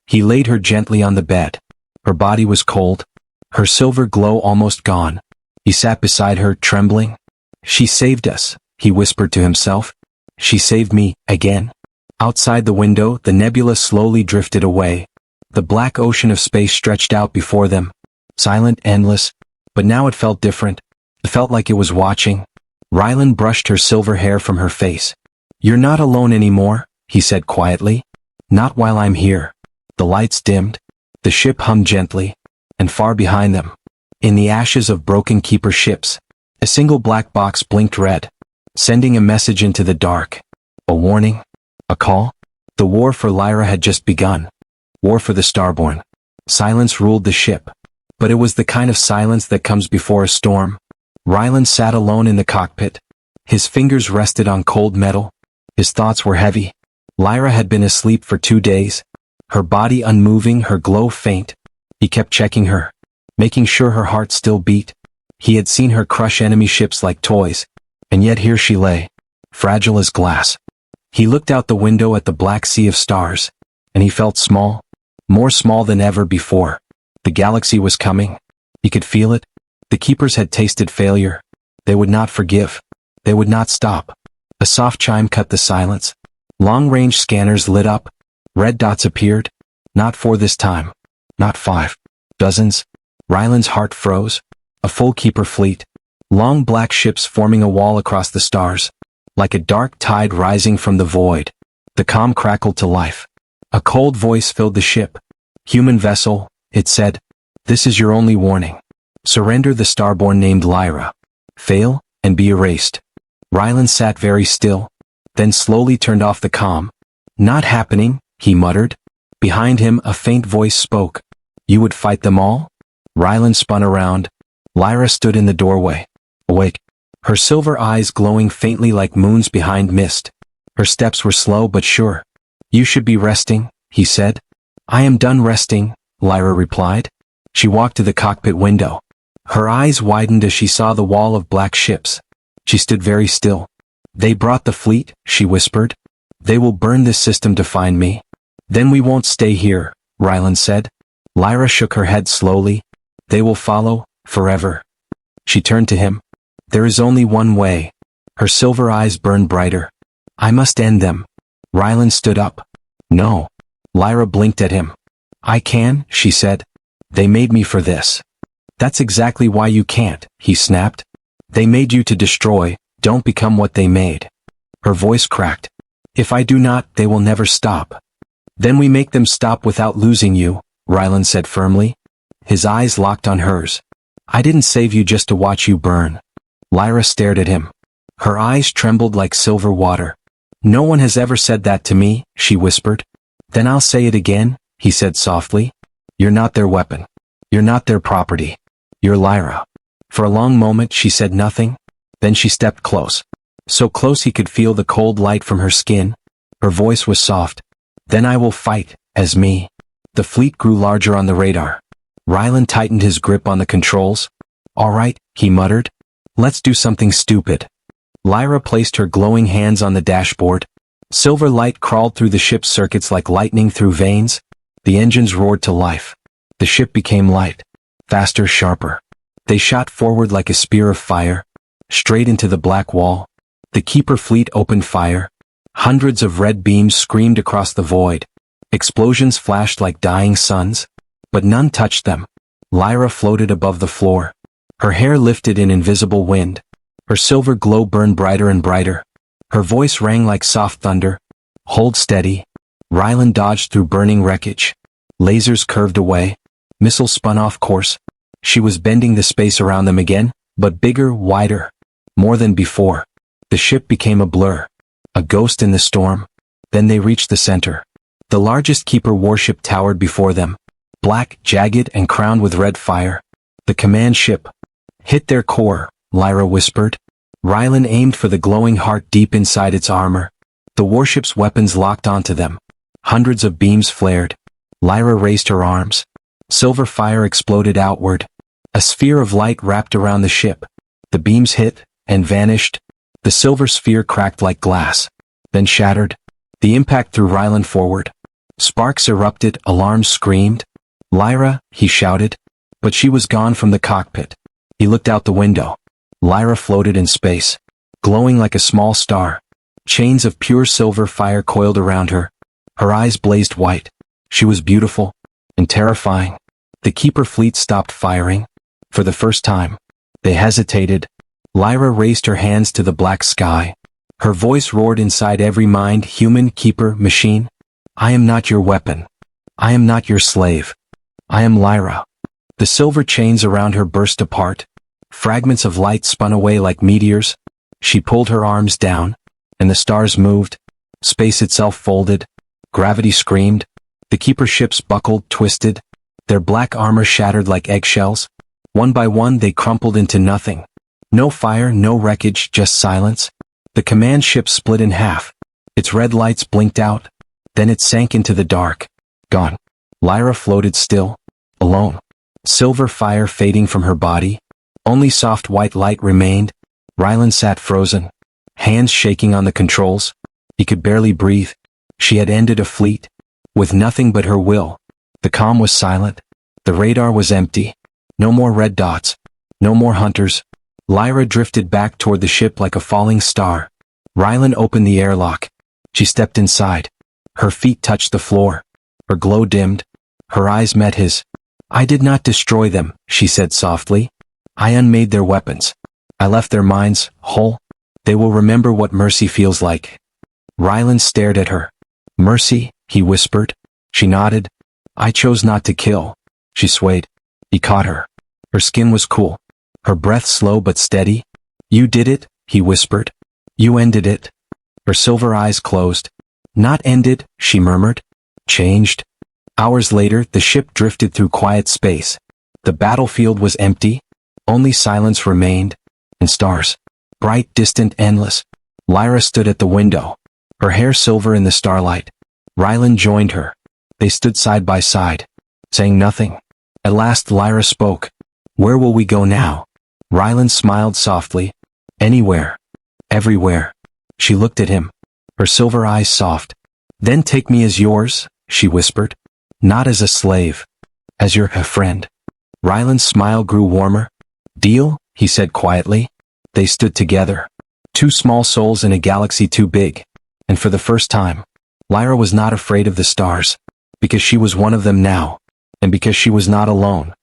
He laid her gently on the bed. Her body was cold. Her silver glow almost gone. He sat beside her, trembling. She saved us, he whispered to himself. She saved me, again. Outside the window, the nebula slowly drifted away. The black ocean of space stretched out before them. Silent, endless. But now it felt different. It felt like it was watching. Rylan brushed her silver hair from her face. You're not alone anymore, he said quietly. Not while I'm here. The lights dimmed. The ship hummed gently. And far behind them, in the ashes of broken keeper ships, a single black box blinked red, sending a message into the dark. A warning? A call? The war for Lyra had just begun. War for the Starborn. Silence ruled the ship. But it was the kind of silence that comes before a storm. Rylan sat alone in the cockpit. His fingers rested on cold metal. His thoughts were heavy. Lyra had been asleep for 2 days. Her body unmoving, her glow faint. He kept checking her, making sure her heart still beat. He had seen her crush enemy ships like toys. And yet here she lay, fragile as glass. He looked out the window at the black sea of stars. And he felt small. More small than ever before. The galaxy was coming. He could feel it. The keepers had tasted failure. They would not forgive. They would not stop. A soft chime cut the silence. Long-range scanners lit up. Red dots appeared. Not 4 this time. Not 5. Dozens. Rylan's heart froze. A full keeper fleet. long black ships forming a wall across the stars. Like a dark tide rising from the void. The comm crackled to life. A cold voice filled the ship. "Human vessel," it said. "This is your only warning. Surrender the starborn named Lyra. Fail, and be erased." Rylan sat very still, then slowly turned off the comm. "Not happening," he muttered. Behind him a faint voice spoke. "You would fight them all?" Rylan spun around. Lyra stood in the doorway. Awake. Her silver eyes glowing faintly like moons behind mist. Her steps were slow but sure. "You should be resting," he said. "I am done resting," Lyra replied. She walked to the cockpit window. Her eyes widened as she saw the wall of black ships. She stood very still. "They brought the fleet," she whispered. "They will burn this system to find me. Then we won't stay here," Rylan said. Lyra shook her head slowly. "They will follow, forever." She turned to him. "There is only one way." Her silver eyes burned brighter. "I must end them." Rylan stood up. "No." Lyra blinked at him. "I can," she said. "They made me for this." "That's exactly why you can't," he snapped. "They made you to destroy, don't become what they made." Her voice cracked. "If I do not, they will never stop." "Then we make them stop without losing you," Rylan said firmly. His eyes locked on hers. "I didn't save you just to watch you burn." Lyra stared at him. Her eyes trembled like silver water. "No one has ever said that to me," she whispered. "Then I'll say it again," he said softly. "You're not their weapon. You're not their property. You're Lyra." For a long moment she said nothing. Then she stepped close. So close he could feel the cold light from her skin. Her voice was soft. "Then I will fight, as me." The fleet grew larger on the radar. Rylan tightened his grip on the controls. "All right," he muttered. "Let's do something stupid." Lyra placed her glowing hands on the dashboard. Silver light crawled through the ship's circuits like lightning through veins. The engines roared to life. The ship became light. Faster, sharper. They shot forward like a spear of fire. Straight into the black wall. The Keeper fleet opened fire. Hundreds of red beams screamed across the void. Explosions flashed like dying suns. But none touched them. Lyra floated above the floor. Her hair lifted in invisible wind. Her silver glow burned brighter and brighter. Her voice rang like soft thunder. "Hold steady." Rylan dodged through burning wreckage. Lasers curved away. Missiles spun off course. She was bending the space around them again, but bigger, wider. More than before. The ship became a blur. A ghost in the storm. Then they reached the center. The largest Keeper warship towered before them. Black, jagged, and crowned with red fire. The command ship. "Hit their core," Lyra whispered. Rylan aimed for the glowing heart deep inside its armor. The warship's weapons locked onto them. Hundreds of beams flared. Lyra raised her arms. Silver fire exploded outward. A sphere of light wrapped around the ship. The beams hit, and vanished. The silver sphere cracked like glass. Then shattered. The impact threw Rylan forward. Sparks erupted, alarms screamed. "Lyra," he shouted. But she was gone from the cockpit. He looked out the window. Lyra floated in space, glowing like a small star. Chains of pure silver fire coiled around her. Her eyes blazed white. She was beautiful and terrifying. The Keeper fleet stopped firing. For the first time, they hesitated. Lyra raised her hands to the black sky. Her voice roared inside every mind, "Human, Keeper, machine. I am not your weapon. I am not your slave. I am Lyra." The silver chains around her burst apart. Fragments of light spun away like meteors. She pulled her arms down, and the stars moved. Space itself folded. Gravity screamed. The Keeper ships buckled, twisted. Their black armor shattered like eggshells. One by one they crumpled into nothing. No fire, no wreckage, just silence. The command ship split in half. Its red lights blinked out. Then it sank into the dark. Gone. Lyra floated still, alone. Silver fire fading from her body. Only soft white light remained. Rylan sat frozen, hands shaking on the controls. He could barely breathe. She had ended a fleet, with nothing but her will. The comm was silent. The radar was empty. No more red dots. No more hunters. Lyra drifted back toward the ship like a falling star. Rylan opened the airlock. She stepped inside. Her feet touched the floor. Her glow dimmed. Her eyes met his. "I did not destroy them," she said softly. "I unmade their weapons. I left their minds whole. They will remember what mercy feels like. Rylan stared at her. Mercy, he whispered. She nodded. I chose not to kill. She swayed. He caught her. Her skin was cool. Her breath slow but steady. You did it, he whispered. You ended it. Her silver eyes closed. Not ended, she murmured. Changed. Hours later, the ship drifted through quiet space. The battlefield was empty. Only silence remained. And stars. Bright, distant, endless. Lyra stood at the window. Her hair silver in the starlight. Rylan joined her. They stood side by side, saying nothing. At last Lyra spoke. Where will we go now? Rylan smiled softly. Anywhere. Everywhere. She looked at him. Her silver eyes soft. Then take me as yours, she whispered. Not as a slave. As your friend. Rylan's smile grew warmer. Deal, he said quietly. They stood together. Two small souls in a galaxy too big. And for the first time, Lyra was not afraid of the stars. Because she was one of them now. And because she was not alone.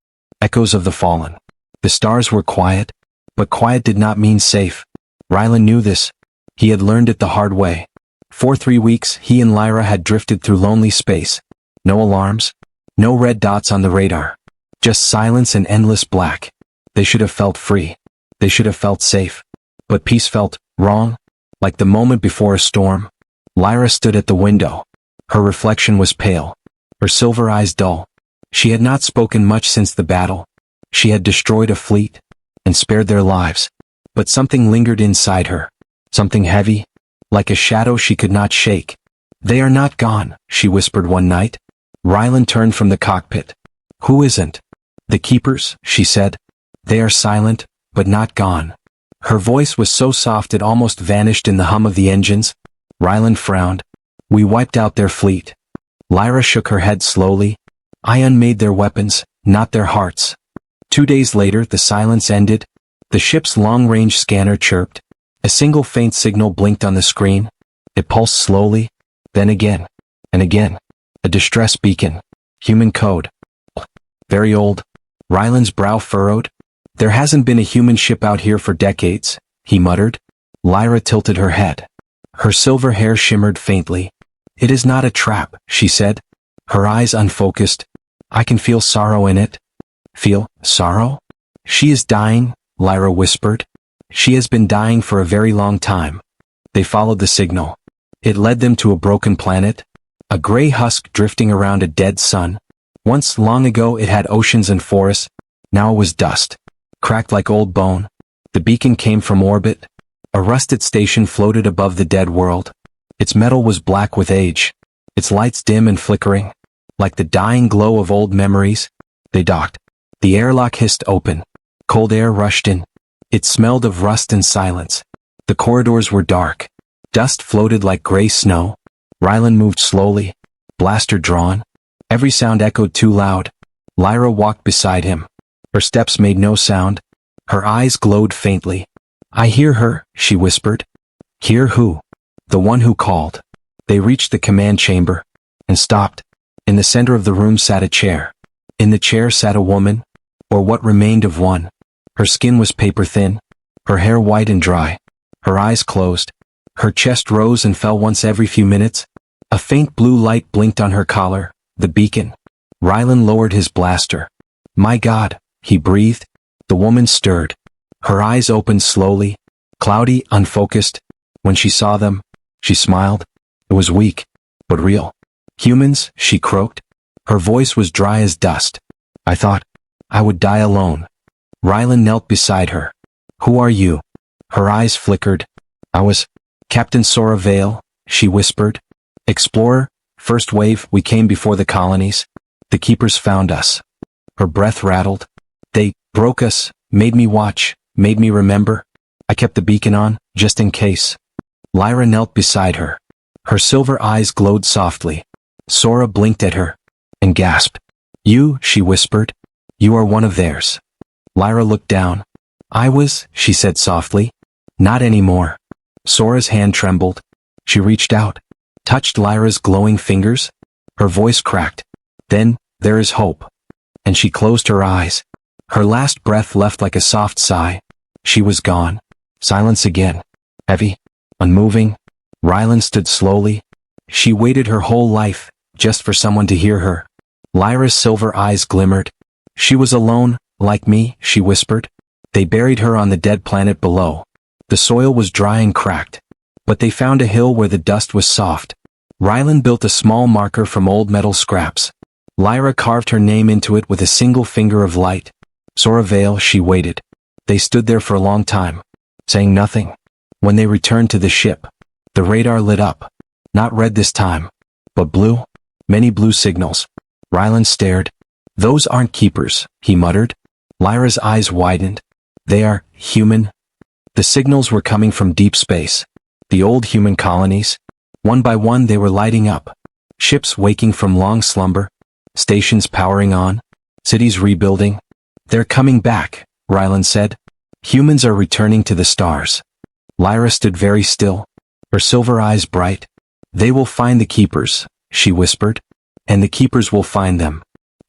Echoes of the fallen. The stars were quiet. But quiet did not mean safe. Rylan knew this. He had learned it the hard way. For 3 weeks, he and Lyra had drifted through lonely space. No alarms. No red dots on the radar. Just silence and endless black. They should have felt free. They should have felt safe. But peace felt wrong. Like the moment before a storm. Lyra stood at the window. Her reflection was pale. Her silver eyes dull. She had not spoken much since the battle. She had destroyed a fleet. And spared their lives. But something lingered inside her. Something heavy. Like a shadow she could not shake. They are not gone, she whispered one night. Rylan turned from the cockpit. Who isn't? The keepers, she said. They are silent, but not gone. Her voice was so soft it almost vanished in the hum of the engines. Rylan frowned. We wiped out their fleet. Lyra shook her head slowly. I unmade their weapons, not their hearts. 2 days later, the silence ended. The ship's long-range scanner chirped. A single faint signal blinked on the screen. It pulsed slowly, then again, and again. A distress beacon. Human code. Very old. Rylan's brow furrowed. There hasn't been a human ship out here for decades, he muttered. Lyra tilted her head. Her silver hair shimmered faintly. It is not a trap, she said. Her eyes unfocused. I can feel sorrow in it. Feel sorrow? She is dying, Lyra whispered. She has been dying for a very long time. They followed the signal. It led them to a broken planet. A gray husk drifting around a dead sun. Once long ago it had oceans and forests. Now it was dust. Cracked like old bone. The beacon came from orbit. A rusted station floated above the dead world. Its metal was black with age. Its lights dim and flickering. Like the dying glow of old memories. They docked. The airlock hissed open. Cold air rushed in. It smelled of rust and silence. The corridors were dark. Dust floated like gray snow. Rylan moved slowly. Blaster drawn. Every sound echoed too loud. Lyra walked beside him. Her steps made no sound. Her eyes glowed faintly. I hear her, she whispered. Hear who? The one who called. They reached the command chamber. And stopped. In the center of the room sat a chair. In the chair sat a woman. Or what remained of one. Her skin was paper thin. Her hair white and dry. Her eyes closed. Her chest rose and fell once every few minutes. A faint blue light blinked on her collar. The beacon. Rylan lowered his blaster. My God, he breathed. The woman stirred. Her eyes opened slowly. Cloudy, unfocused. When she saw them, she smiled. It was weak, but real. Humans, she croaked. Her voice was dry as dust. I thought I would die alone. Rylan knelt beside her. Who are you? Her eyes flickered. I was Captain Sora Vale, she whispered. Explorer, first wave, we came before the colonies. The keepers found us. Her breath rattled. They broke us, made me watch, made me remember. I kept the beacon on, just in case. Lyra knelt beside her. Her silver eyes glowed softly. Sora blinked at her. And gasped. You, she whispered. You are one of theirs. Lyra looked down. I was, she said softly. Not anymore. Sora's hand trembled. She reached out. Touched Lyra's glowing fingers. Her voice cracked. Then, there is hope. And she closed her eyes. Her last breath left like a soft sigh. She was gone. Silence again. Heavy. Unmoving. Rylan stood slowly. She waited her whole life, just for someone to hear her. Lyra's silver eyes glimmered. She was alone, like me, she whispered. They buried her on the dead planet below. The soil was dry and cracked. But they found a hill where the dust was soft. Rylan built a small marker from old metal scraps. Lyra carved her name into it with a single finger of light. Sora Vale, she waited. They stood there for a long time, saying nothing. When they returned to the ship, the radar lit up. Not red this time, but blue. Many blue signals. Rylan stared. Those aren't keepers, he muttered. Lyra's eyes widened. They are human. The signals were coming from deep space. The old human colonies. One by one they were lighting up. Ships waking from long slumber. Stations powering on. Cities rebuilding. They're coming back, Rylan said. Humans are returning to the stars. Lyra stood very still, her silver eyes bright. They will find the keepers, she whispered. And the keepers will find them.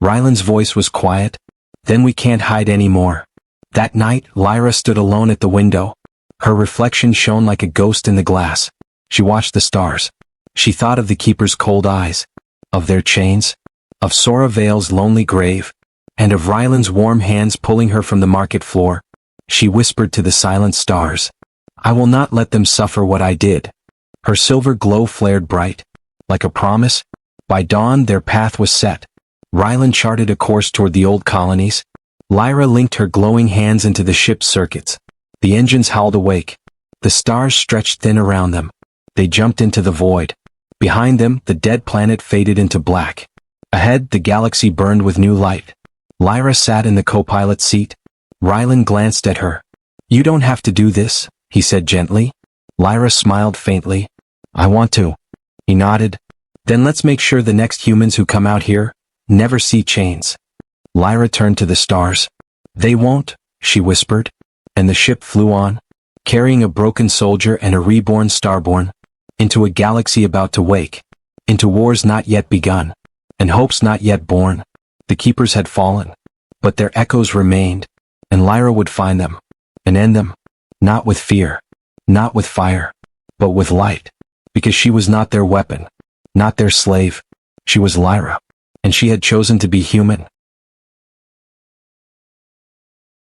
Rylan's voice was quiet. Then we can't hide anymore. That night, Lyra stood alone at the window. Her reflection shone like a ghost in the glass. She watched the stars. She thought of the keepers' cold eyes, of their chains, of Sora Vale's lonely grave, and of Rylan's warm hands pulling her from the market floor. She whispered to the silent stars, I will not let them suffer what I did. Her silver glow flared bright, like a promise. By dawn their path was set. Rylan charted a course toward the old colonies. Lyra linked her glowing hands into the ship's circuits. The engines howled awake. The stars stretched thin around them. They jumped into the void. Behind them, the dead planet faded into black. Ahead, the galaxy burned with new light. Lyra sat in the co-pilot seat. Rylan glanced at her. You don't have to do this, he said gently. Lyra smiled faintly. I want to. He nodded. Then let's make sure the next humans who come out here never see chains. Lyra turned to the stars. They won't, she whispered. And the ship flew on, carrying a broken soldier and a reborn starborn, into a galaxy about to wake, into wars not yet begun, and hopes not yet born. The keepers had fallen, but their echoes remained, and Lyra would find them, and end them, not with fear, not with fire, but with light, because she was not their weapon, not their slave. She was Lyra, and she had chosen to be human.